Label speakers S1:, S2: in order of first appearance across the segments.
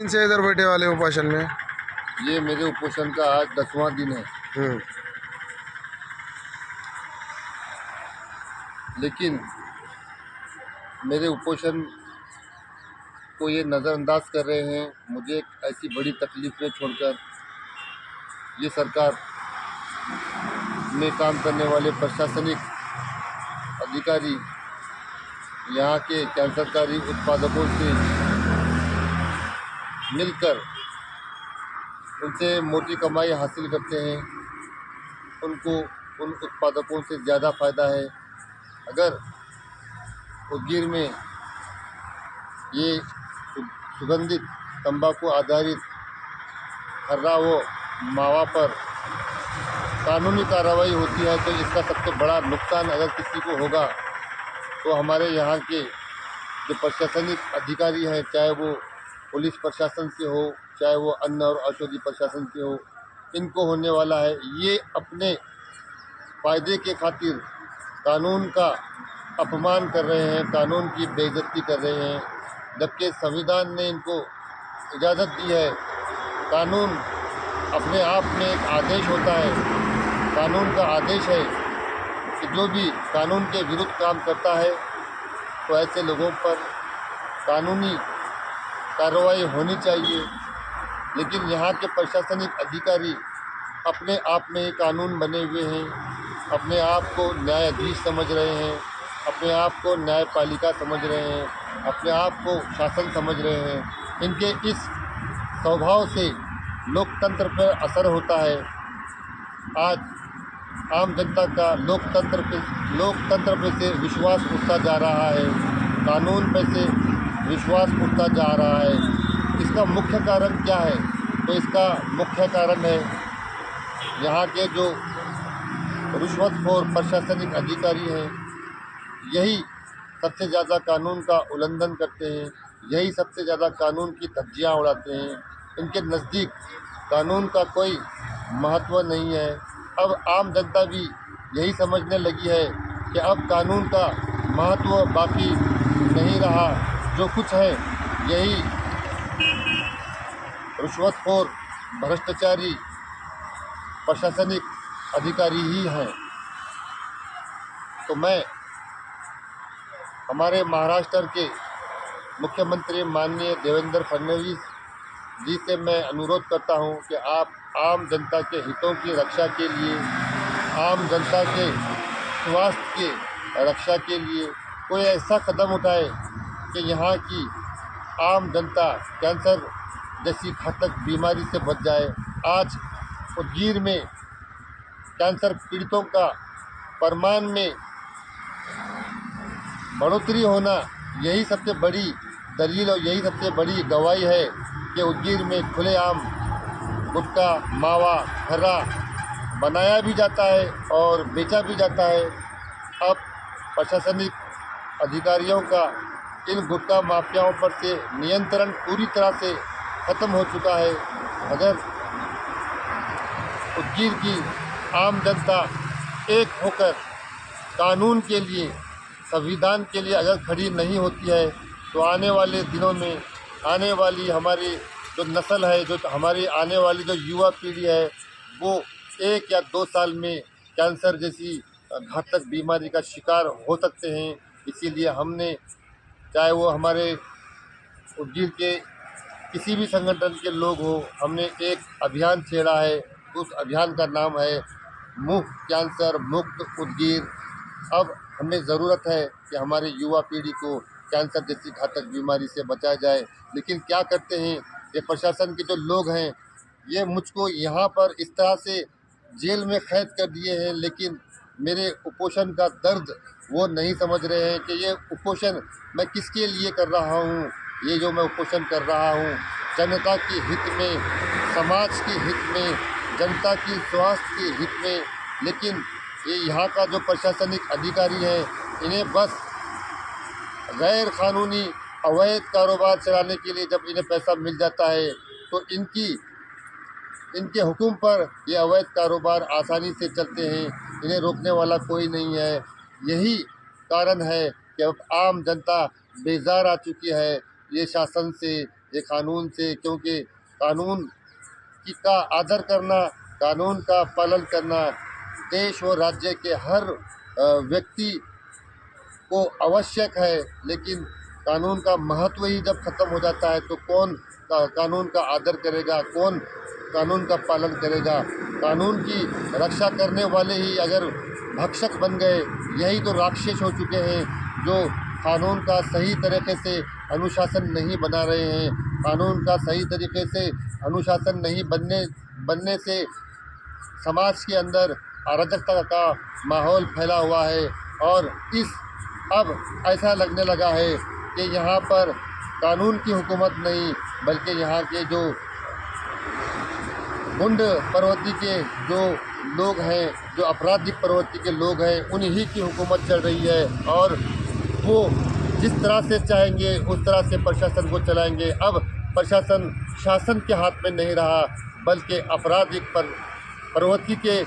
S1: दिन से इधर बैठे वाले उपोषण में?
S2: ये मेरे उपोषण का आज 10वां दिन है।
S1: हम्म।
S2: लेकिन मेरे उपोषण को ये नज़रअंदाज कर रहे हैं। मुझे एक ऐसी बड़ी तकलीफ में छोड़कर ये सरकार में काम करने वाले प्रशासनिक अधिकारी यहाँ के कैंसरकारी उत्पादकों से मिलकर उनसे मोटी कमाई हासिल करते हैं। उनको उन उत्पादकों से ज़्यादा फ़ायदा है। अगर उदगीर में ये सुगंधित तंबाकू आधारित खर्रा व मावा पर कानूनी कार्रवाई होती है तो इसका सबसे बड़ा नुकसान अगर किसी को होगा तो हमारे यहाँ के जो प्रशासनिक अधिकारी हैं, चाहे वो पुलिस प्रशासन से हो, चाहे वो अन्न और औषधि प्रशासन से हो, इनको होने वाला है। ये अपने फ़ायदे के खातिर कानून का अपमान कर रहे हैं, कानून की बेइज्जती कर रहे हैं, जबकि संविधान ने इनको इजाज़त दी है। कानून अपने आप में एक आदेश होता है। कानून का आदेश है कि जो भी कानून के विरुद्ध काम करता है तो ऐसे लोगों पर कानूनी कार्रवाई होनी चाहिए। लेकिन यहाँ के प्रशासनिक अधिकारी अपने आप में ही कानून बने हुए हैं, अपने आप को न्यायाधीश समझ रहे हैं, अपने आप को न्यायपालिका समझ रहे हैं, अपने आप को शासन समझ रहे हैं। इनके इस स्वभाव से लोकतंत्र पर असर होता है। आज आम जनता का लोकतंत्र पे से विश्वास उठता जा रहा है, कानून पे से विश्वास उठता जा रहा है। इसका मुख्य कारण क्या है? तो इसका मुख्य कारण है यहाँ के जो रिश्वतखोर प्रशासनिक अधिकारी हैं, यही सबसे ज़्यादा कानून का उल्लंघन करते हैं, यही सबसे ज़्यादा कानून की धज्जियाँ उड़ाते हैं। इनके नज़दीक कानून का कोई महत्व नहीं है। अब आम जनता भी यही समझने लगी है कि अब कानून का महत्व बाकी नहीं रहा। जो कुछ है यही रिश्वतखोर भ्रष्टाचारी प्रशासनिक अधिकारी ही हैं। तो मैं हमारे महाराष्ट्र के मुख्यमंत्री माननीय देवेंद्र फडणवीस जी से मैं अनुरोध करता हूं कि आप आम जनता के हितों की रक्षा के लिए, आम जनता के स्वास्थ्य के रक्षा के लिए कोई ऐसा कदम उठाए कि यहाँ की आम जनता कैंसर जैसी घातक बीमारी से बच जाए। आज उदगीर में कैंसर पीड़ितों का प्रमाण में बढ़ोतरी होना यही सबसे बड़ी दलील और यही सबसे बड़ी गवाही है कि उदगीर में खुलेआम गुटखा, मावा, खर्रा बनाया भी जाता है और बेचा भी जाता है। अब प्रशासनिक अधिकारियों का इन गुटखा माफियाओं पर से नियंत्रण पूरी तरह से ख़त्म हो चुका है। अगर उदगीर की आम जनता एक होकर कानून के लिए, संविधान के लिए अगर खड़ी नहीं होती है तो आने वाले दिनों में आने वाली हमारी जो नस्ल है, जो हमारी आने वाली जो युवा पीढ़ी है, वो 1 या 2 साल में कैंसर जैसी घातक बीमारी का शिकार हो सकते हैं। इसीलिए हमने, चाहे वो हमारे उदगीर के किसी भी संगठन के लोग हो, हमने एक अभियान छेड़ा है। उस अभियान का नाम है मुक्त कैंसर मुक्त उदगीर। अब हमें ज़रूरत है कि हमारी युवा पीढ़ी को कैंसर जैसी घातक बीमारी से बचाया जाए। लेकिन क्या करते हैं ये प्रशासन के जो लोग हैं, ये मुझको यहाँ पर इस तरह से जेल में कैद कर दिए हैं, लेकिन मेरे उपोषण का दर्द वो नहीं समझ रहे हैं कि ये उपोषण मैं किसके लिए कर रहा हूँ। ये जो मैं उपोषण कर रहा हूँ जनता के हित में, समाज के हित में, जनता की स्वास्थ्य के हित में। लेकिन ये यहाँ का जो प्रशासनिक अधिकारी है, इन्हें बस गैर कानूनी अवैध कारोबार चलाने के लिए जब इन्हें पैसा मिल जाता है तो इनके हुक्म पर ये अवैध कारोबार आसानी से चलते हैं। इन्हें रोकने वाला कोई नहीं है। यही कारण है कि अब आम जनता बेजार आ चुकी है ये शासन से, ये कानून से, क्योंकि कानून का आदर करना, कानून का पालन करना देश और राज्य के हर व्यक्ति को आवश्यक है। लेकिन कानून का महत्व ही जब ख़त्म हो जाता है तो कौन कानून का आदर करेगा, कौन कानून का पालन करेगा। कानून की रक्षा करने वाले ही अगर भक्षक बन गए, यही तो राक्षस हो चुके हैं जो कानून का सही तरीके से अनुशासन नहीं बना रहे हैं। कानून का सही तरीके से अनुशासन नहीं बनने से समाज के अंदर अराजकता का माहौल फैला हुआ है और अब ऐसा लगने लगा है कि यहाँ पर कानून की हुकूमत नहीं, बल्कि यहाँ के जो गुंड प्रवृत्ति के जो लोग हैं, जो आपराधिक प्रवृत्ति के लोग हैं, उन्हीं की हुकूमत चल रही है और वो जिस तरह से चाहेंगे उस तरह से प्रशासन को चलाएंगे। अब प्रशासन शासन के हाथ में नहीं रहा, बल्कि आपराधिक प्रवृत्ति के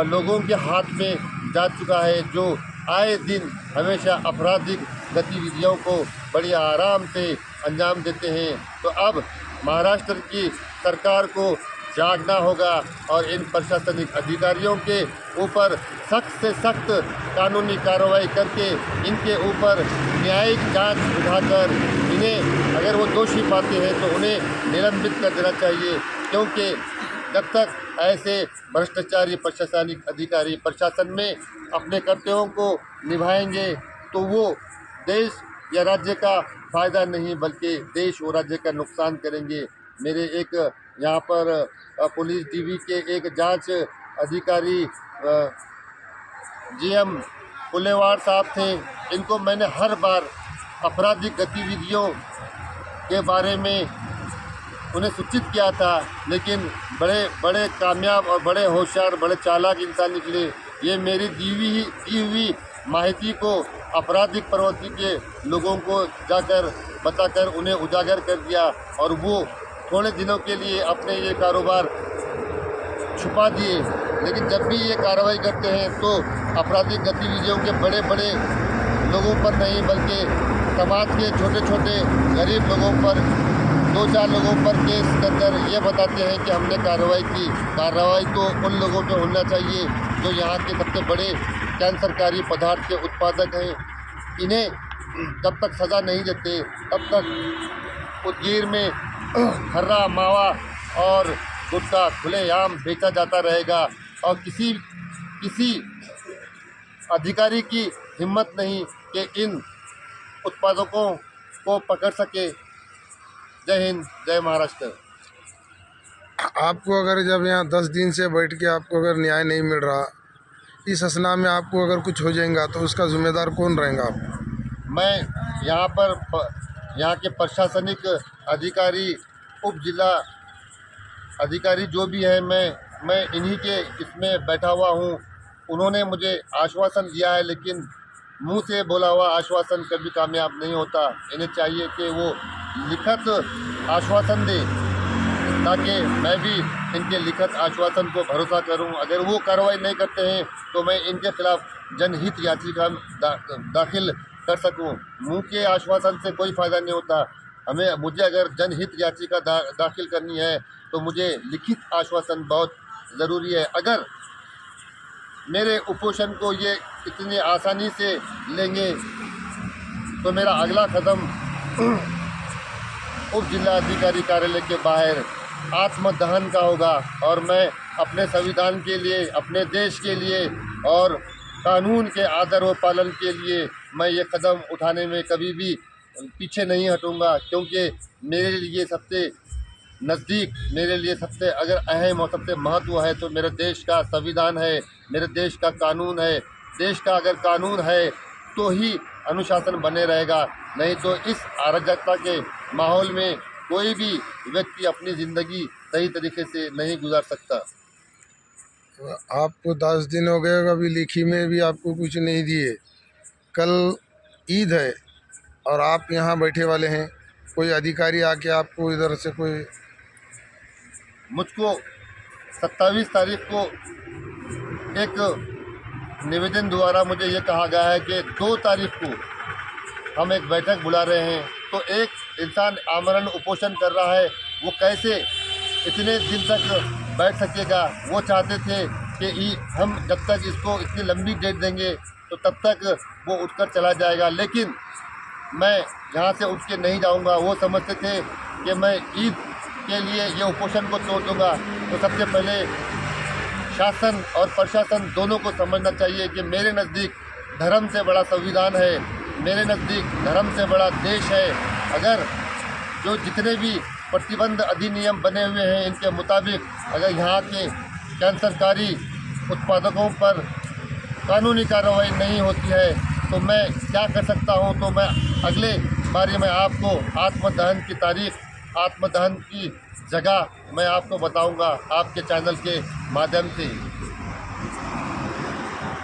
S2: लोगों के हाथ में जा चुका है, जो आए दिन हमेशा आपराधिक गतिविधियों को बड़ी आराम से अंजाम देते हैं। तो अब महाराष्ट्र की सरकार को जागना होगा और इन प्रशासनिक अधिकारियों के ऊपर सख्त से सख्त कानूनी कार्रवाई करके इनके ऊपर न्यायिक जांच उठाकर इन्हें अगर वो दोषी पाते हैं तो उन्हें निलंबित कर देना चाहिए। क्योंकि जब तक ऐसे भ्रष्टाचारी प्रशासनिक अधिकारी प्रशासन में अपने कर्तव्यों को निभाएंगे तो वो देश या राज्य का फ़ायदा नहीं, बल्कि देश और राज्य का नुकसान करेंगे। मेरे एक यहाँ पर पुलिस डीवी के एक जांच अधिकारी जीएम पुलेवार साहब थे। इनको मैंने हर बार आपराधिक गतिविधियों के बारे में उन्हें सूचित किया था, लेकिन बड़े कामयाब और बड़े होशियार, बड़े चालाक इंसान निकले। ये मेरी दी हुई माहिती को आपराधिक प्रवृत्ति के लोगों को जाकर बताकर उन्हें उजागर कर दिया और वो थोड़े दिनों के लिए अपने ये कारोबार छुपा दिए। लेकिन जब भी ये कार्रवाई करते हैं तो आपराधिक गतिविधियों के बड़े लोगों पर नहीं, बल्कि समाज के छोटे गरीब लोगों पर, 2-4 लोगों पर केस कर ये बताते हैं कि हमने कार्रवाई की। कार्रवाई तो उन लोगों पे होना चाहिए जो यहाँ के सबसे बड़े कैंसरकारी पदार्थ के उत्पादक हैं। इन्हें जब तक सज़ा नहीं देते तब तक उदगीर में हर्रा मावा और गुटखा खुलेआम बेचा जाता रहेगा और किसी अधिकारी की हिम्मत नहीं कि इन उत्पादकों को पकड़ सके। जय हिंद, जय महाराष्ट्र।
S1: आपको अगर जब यहाँ 10 दिन से बैठ के आपको अगर न्याय नहीं मिल रहा, इस असना में आपको अगर कुछ हो जाएगा तो उसका जिम्मेदार कौन रहेगा? आप
S2: मैं यहाँ के प्रशासनिक अधिकारी, उप जिला अधिकारी जो भी है, मैं इन्हीं के इसमें बैठा हुआ हूँ। उन्होंने मुझे आश्वासन दिया है, लेकिन मुंह से बोला हुआ आश्वासन कभी कामयाब नहीं होता। इन्हें चाहिए कि वो लिखित आश्वासन दें ताकि मैं भी इनके लिखित आश्वासन को भरोसा करूं। अगर वो कार्रवाई नहीं करते हैं तो मैं इनके खिलाफ जनहित याचिका दाखिल कर सकूं। मुंह के आश्वासन से कोई फ़ायदा नहीं होता। मुझे अगर जनहित याचिका दाखिल करनी है तो मुझे लिखित आश्वासन बहुत ज़रूरी है। अगर मेरे उपोषण को ये इतनी आसानी से लेंगे तो मेरा अगला कदम उप जिला अधिकारी कार्यालय के बाहर आत्मदहन का होगा और मैं अपने संविधान के लिए, अपने देश के लिए और कानून के आदर व पालन के लिए मैं ये कदम उठाने में कभी भी पीछे नहीं हटूंगा। क्योंकि मेरे लिए सबसे नज़दीक, मेरे लिए सबसे अगर अहम और सबसे महत्व है तो मेरे देश का संविधान है, मेरे देश का कानून है। देश का अगर कानून है तो ही अनुशासन बने रहेगा, नहीं तो इस अराजकता के माहौल में कोई भी व्यक्ति अपनी ज़िंदगी सही तरीके से नहीं गुजार सकता।
S1: आपको 10 दिन हो गए, अभी लिखी में भी आपको कुछ नहीं दिए। कल ईद है और आप यहाँ बैठे वाले हैं, कोई अधिकारी आके आपको इधर से कोई?
S2: मुझको 27 तारीख को एक निवेदन द्वारा मुझे ये कहा गया है कि 2 तारीख को हम एक बैठक बुला रहे हैं। तो 1 इंसान आमरण उपोषण कर रहा है वो कैसे इतने दिन तक बैठ सकेगा। वो चाहते थे कि हम जब तक इसको इतनी लंबी डेट देंगे तो तब तक वो उठकर चला जाएगा, लेकिन मैं यहाँ से उठ के नहीं जाऊँगा। वो समझते थे कि मैं ईद के लिए ये उपोषण को छोड़ दूँगा। तो सबसे पहले शासन और प्रशासन दोनों को समझना चाहिए कि मेरे नज़दीक धर्म से बड़ा संविधान है, मेरे नज़दीक धर्म से बड़ा देश है। अगर जो जितने भी प्रतिबंध अधिनियम बने हुए हैं इनके मुताबिक अगर यहाँ के कैंसरकारी उत्पादकों पर कानूनी कार्रवाई नहीं होती है तो मैं क्या कर सकता हूँ। तो मैं अगले बारे में आपको आत्मदहन की तारीख, आत्मदहन की जगह मैं आपको बताऊंगा आपके चैनल के माध्यम से।